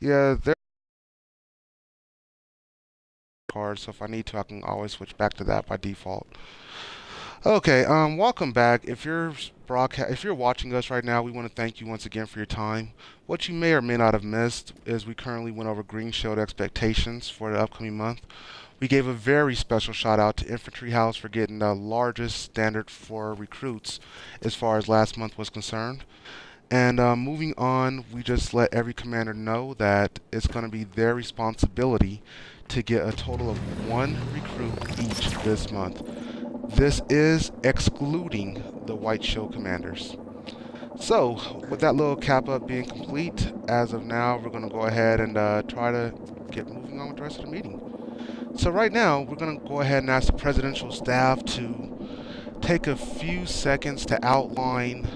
Yeah, they're cards, so if I need to, I can always switch back to that by default. Okay, welcome back. If you're watching us right now, we want to thank you once again for your time. What you may or may not have missed is we currently went over Green Shield expectations for the upcoming month. We gave a very special shout out to Infantry House for getting the largest standard for recruits as far as last month was concerned. And moving on, we just let every commander know that it's going to be their responsibility to get a total of one recruit each this month. This is excluding the White Shield commanders. So, with that little cap up being complete, as of now, we're going to go ahead and try to get moving on with the rest of the meeting. So right now, we're going to go ahead and ask the presidential staff to take a few seconds to outline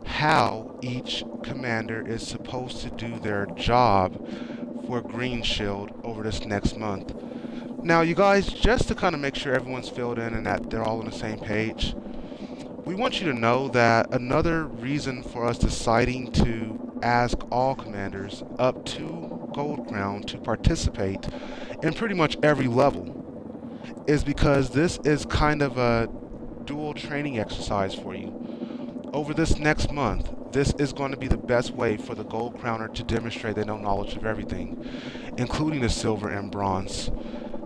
how each commander is supposed to do their job for Green Shield over this next month. Now, you guys, just to kind of make sure everyone's filled in and that they're all on the same page, we want you to know that another reason for us deciding to ask all commanders up to Gold Crown to participate in pretty much every level is because this is kind of a dual training exercise for you. Over this next month, this is going to be the best way for the Gold Crowner to demonstrate they know knowledge of everything, including the silver and bronze.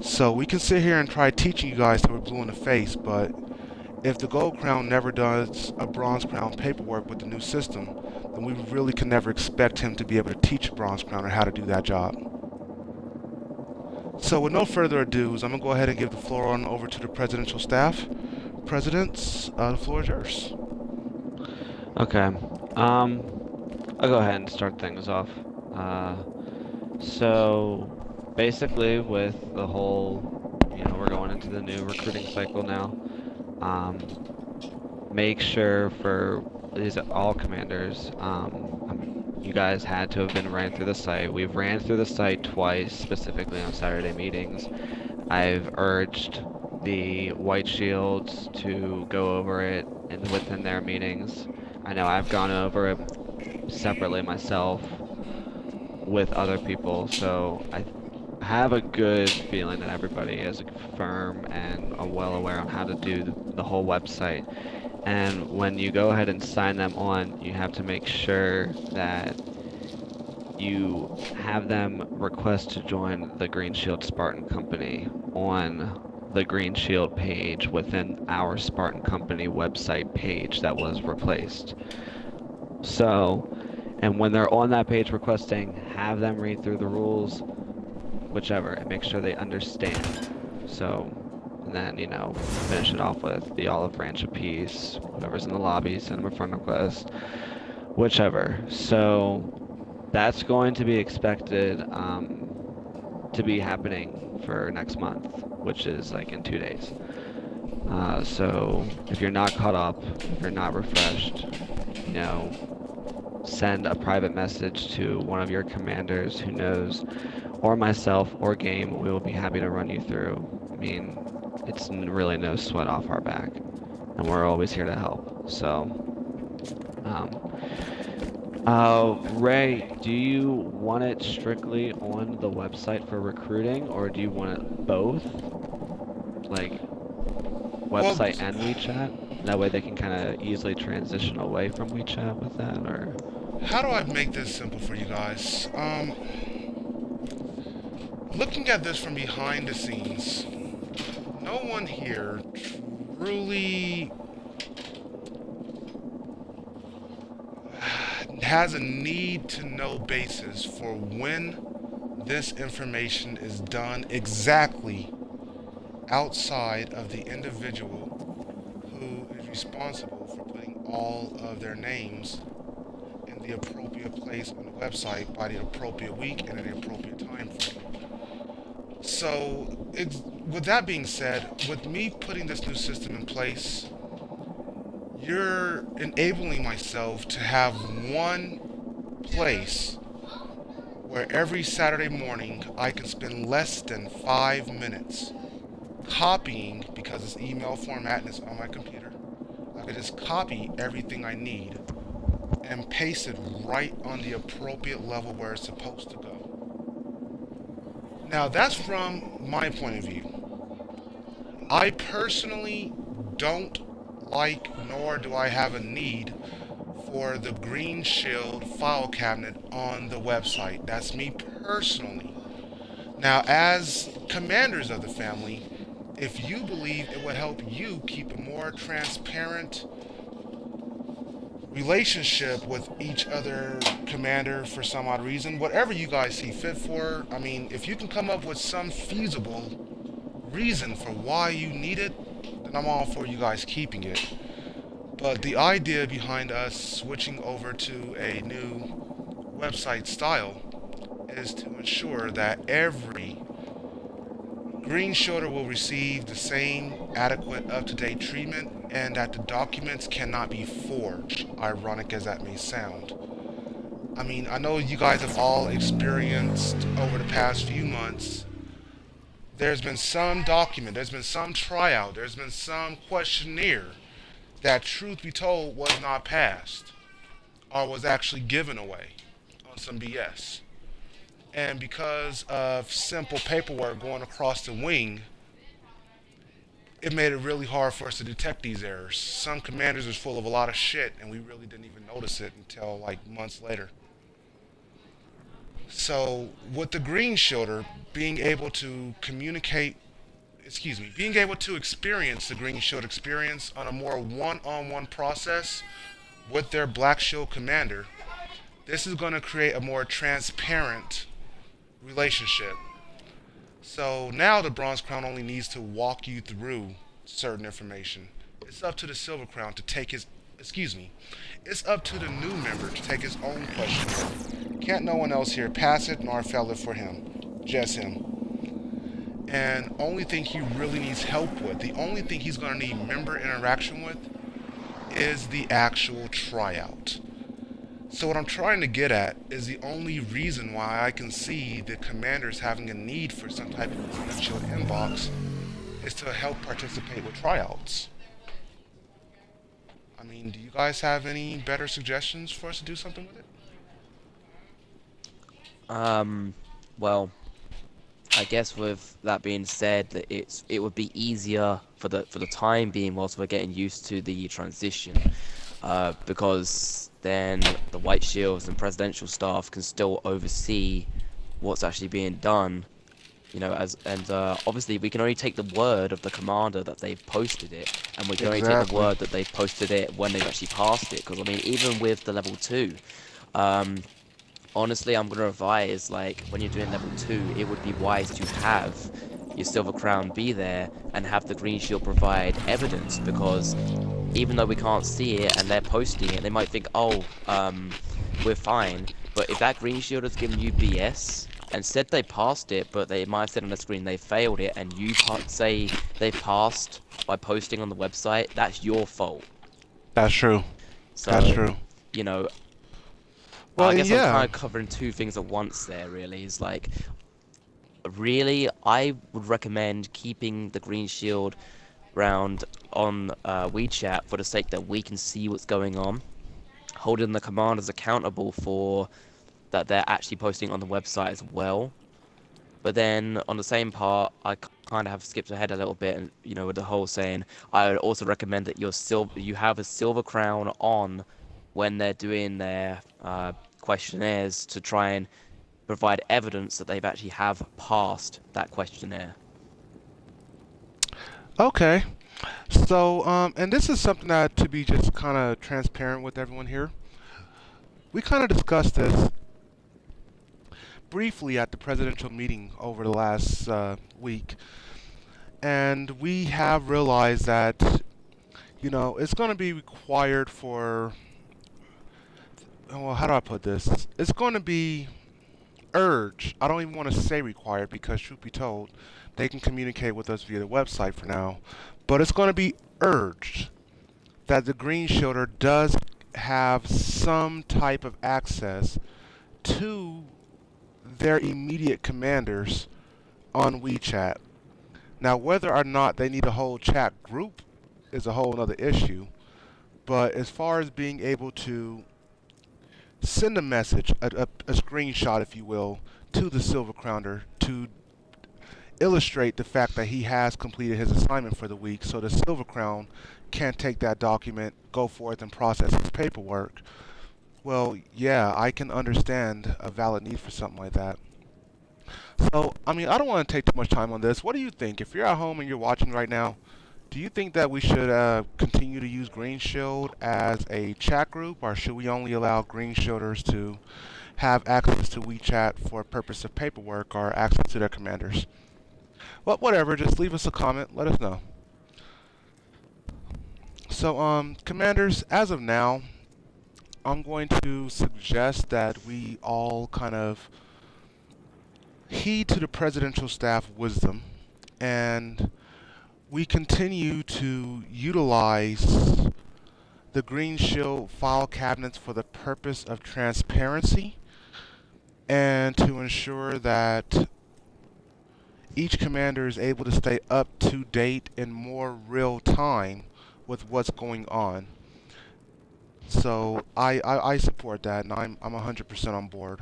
So we can sit here and try teaching you guys till we're blue in the face, but if the Gold Crown never does a Bronze Crown paperwork with the new system, then we really can never expect him to be able to teach a Bronze Crowner how to do that job. So with no further ado, I'm going to go ahead and give the floor on over to the presidential staff. Presidents, the floor is yours. Okay. Um, I'll go ahead and start things off. Uh, so basically with the whole, we're going into the new recruiting cycle now. Make sure for these all commanders, you guys had to have been ran through the site. We've ran through the site twice, specifically on Saturday meetings. I've urged the White Shields to go over it within their meetings. I know I've gone over it separately myself with other people, so I have a good feeling that everybody is firm and are well aware on how to do the whole website. And when you go ahead and sign them on, you have to make sure that you have them request to join the Green Shield Spartan Company on the Green Shield page within our Spartan Company website page that was replaced. So, and when they're on that page requesting, have them read through the rules, whichever, and make sure they understand. So, and then, finish it off with the Olive Branch of Peace, whoever's in the lobby, send them a friend request, whichever. So, that's going to be expected to be happening for next month, which is like in 2 days. So if you're not caught up, if you're not refreshed, send a private message to one of your commanders who knows, or myself, or game. We will be happy to run you through. I mean, it's really no sweat off our back, and we're always here to help. So, Ray, do you want it strictly on the website for recruiting, or do you want it both? Like, Well, website and WeChat? That way they can kind of easily transition away from WeChat with that, or? how do I make this simple for you guys? Looking at this from behind the scenes, no one here truly has a need to know basis for when this information is done exactly outside of the individual who is responsible for putting all of their names in the appropriate place on the website by the appropriate week and in the appropriate time frame. So, with that being said, with me putting this new system in place, you're enabling myself to have one place where every Saturday morning I can spend less than 5 minutes copying, because it's email format and it's on my computer. I can just copy everything I need and paste it right on the appropriate level where it's supposed to go. Now, that's from my point of view. I personally don't like, nor do I have a need for the Green Shield file cabinet on the website. That's me personally. Now, as commanders of the family, if you believe it will help you keep a more transparent relationship with each other commander for some odd reason, whatever you guys see fit for, I mean, if you can come up with some feasible reason for why you need it, then I'm all for you guys keeping it. But the idea behind us switching over to a new website style is to ensure that every green shoulder will receive the same adequate up-to-date treatment and that the documents cannot be forged, ironic as that may sound. I mean, I know you guys have all experienced over the past few months, there's been some document, there's been some tryout, there's been some questionnaire that, truth be told, was not passed or was actually given away on some BS. And because of simple paperwork going across the wing, it made it really hard for us to detect these errors. Some commanders was full of a lot of shit, and we really didn't even notice it until like months later. So, with the Green Shoulder being able to communicate, being able to experience the Green Shield experience on a more one-on-one process with their Black Shield commander, this is going to create a more transparent relationship. So now the Bronze Crown only needs to walk you through certain information. It's up to the Silver Crown to take his, excuse me, it's up to the new member to take his own question. Can't no one else here pass it nor fail it for him. Just him. And only thing he really needs help with, the only thing he's going to need member interaction with, is the actual tryout. So what I'm trying to get at is the only reason why I can see the commanders having a need for some type of shield inbox is to help participate with tryouts. I mean, do you guys have any better suggestions for us to do something with it? Um, well, I guess with that being said, that it would be easier for the time being whilst we're getting used to the transition, because then the White Shields and presidential staff can still oversee what's actually being done. Obviously we can only take the word of the commander that they've posted it, and we can only take the Exactly. word that they've posted it when they've actually passed it. Because I mean, even with the level 2, um, honestly, I'm gonna advise, like, when you're doing level 2, it would be wise to have your Silver Crown be there and have the Green Shield provide evidence, because even though we can't see it and they're posting it, they might think, oh, we're fine. But if that Green Shield has given you BS and said they passed it, but they might have said on the screen they failed it, and you say they passed by posting on the website, that's your fault. That's true. That's So, true. you know, Well, I and guess I'm yeah. kind of covering two things at once there, really. Is like, really, I would recommend keeping the Green Shield round on WeChat for the sake that we can see what's going on, holding the commanders accountable for that they're actually posting on the website as well. But then on the same part, I kind of have skipped ahead a little bit, and with the whole saying, I would also recommend that you have a silver crown on when they're doing their questionnaires to try and provide evidence that they've actually have passed that questionnaire. Okay. So, and this is something that, to be just kind of transparent with everyone here, we kind of discussed this briefly at the presidential meeting over the last week, and we have realized that it's going to be required for. Well, how do I put this? It's going to be urged. I don't even want to say required because, truth be told, they can communicate with us via the website for now. But it's going to be urged that the Green Shoulder does have some type of access to their immediate commanders on WeChat. Now, whether or not they need a whole chat group is a whole other issue. But as far as being able to send a message, a screenshot, if you will, to the Silver Crowner to illustrate the fact that he has completed his assignment for the week, so the Silver Crown can take that document, go forth, and process his paperwork. Well, yeah, I can understand a valid need for something like that. So, I mean, I don't want to take too much time on this. What do you think? If you're at home and you're watching right now, do you think that we should continue to use Green Shield as a chat group, or should we only allow Green Shielders to have access to WeChat for purpose of paperwork or access to their commanders? Well, whatever. Just leave us a comment. Let us know. So, commanders, as of now, I'm going to suggest that we all kind of heed to the presidential staff wisdom and we continue to utilize the Green Shield file cabinets for the purpose of transparency and to ensure that each commander is able to stay up to date in more real time with what's going on. So I support that, and I'm 100% on board.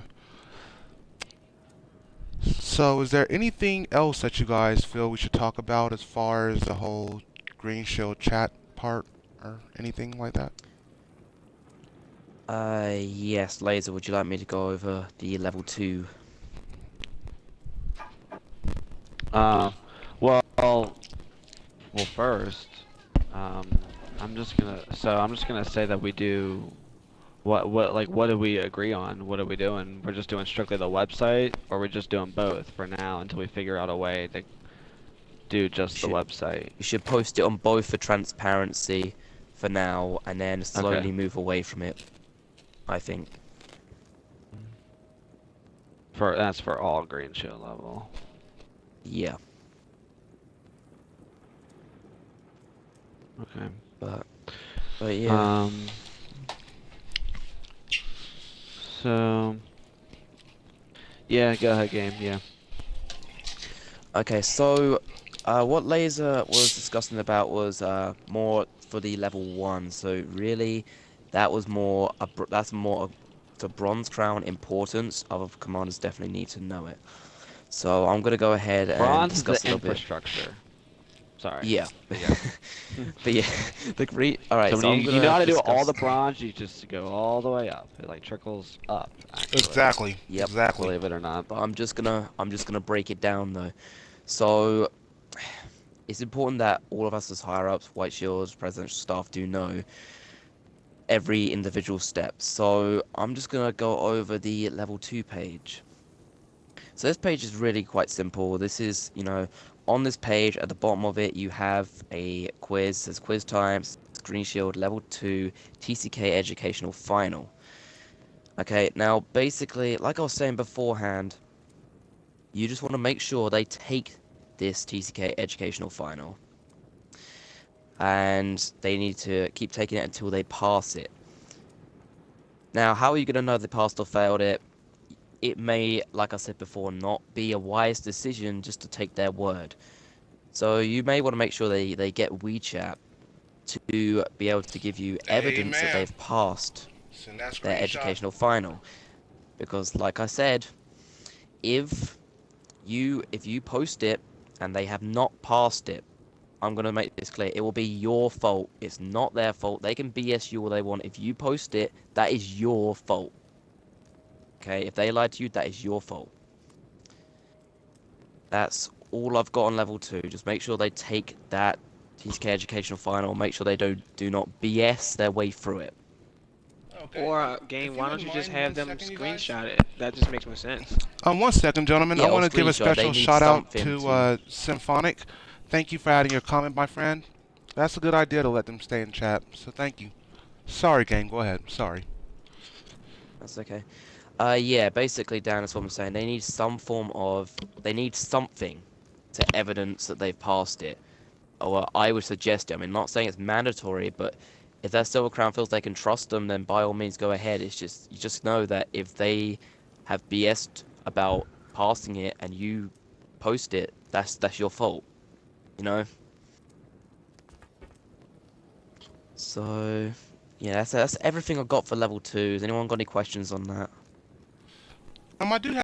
So is there anything else that you guys feel we should talk about as far as the whole Green Shield chat part or anything like that? Yes, Laser, would you like me to go over the level 2? Well, first, um, I'm just gonna say that we do what do we agree on? What are we doing? We're just doing strictly the website, or we're just doing both for now until we figure out a way to do just the website. You should post it on both for transparency for now, and then slowly Okay. move away from it, I think. That's for all Green Shield level. Yeah, Okay. but yeah. So yeah, go ahead, game. Yeah. Okay, so what Laser was discussing about was more for the level 1. So really, that's more the Bronze Crown importance. Other commanders definitely need to know it. So I'm gonna go ahead and Bronze is discuss the a little bit. infrastructure. Sorry. Yeah, Yeah. but yeah, the green. All right, So so when I'm you know gonna how to do all the discuss. bronze, you just go all the way up. It like trickles up, actually. Exactly. Yep. Exactly. Believe it or not. But I'm just gonna break it down though. So it's important that all of us as higher ups, White Shields, presidential staff do know every individual step. So I'm just gonna go over the level 2 page. So this page is really quite simple. This is, on this page at the bottom of it, you have a quiz. It says quiz times, Green Shield level 2 TCK educational final. Okay, now basically, like I was saying beforehand, you just want to make sure they take this TCK educational final. And they need to keep taking it until they pass it. Now, how are you going to know they passed or failed it? It may, like I said before, not be a wise decision just to take their word. So you may want to make sure they get WeChat to be able to give you evidence that they've passed their educational final. Because, like I said, if you post it and they have not passed it, I'm going to make this clear. It will be your fault. It's not their fault. They can BS you all they want. If you post it, that is your fault. Okay? If they lied to you, that is your fault. That's all I've got on level 2. Just make sure they take that TCK educational final. Make sure they do not BS their way through it. Okay. Or game, why don't you just have them screenshot it? That just makes more sense. 1 second, gentlemen. Yeah, I want or to give a screenshot. They special need shout out something to Symphonic. Thank you for adding your comment, my friend. That's a good idea to let them stay in chat. So thank you. Sorry, game. Go ahead. Sorry. That's okay. Yeah, basically, Dan, that's what I'm saying. They need something to evidence that they've passed it. Or I would suggest it. I mean, not saying it's mandatory, but if that Silver Crown feels they can trust them, then by all means go ahead. It's just, you just know that if they have BS'd about passing it and you post it, that's your fault. So, Yeah, that's everything I got for level 2. Has anyone got any questions on that? I do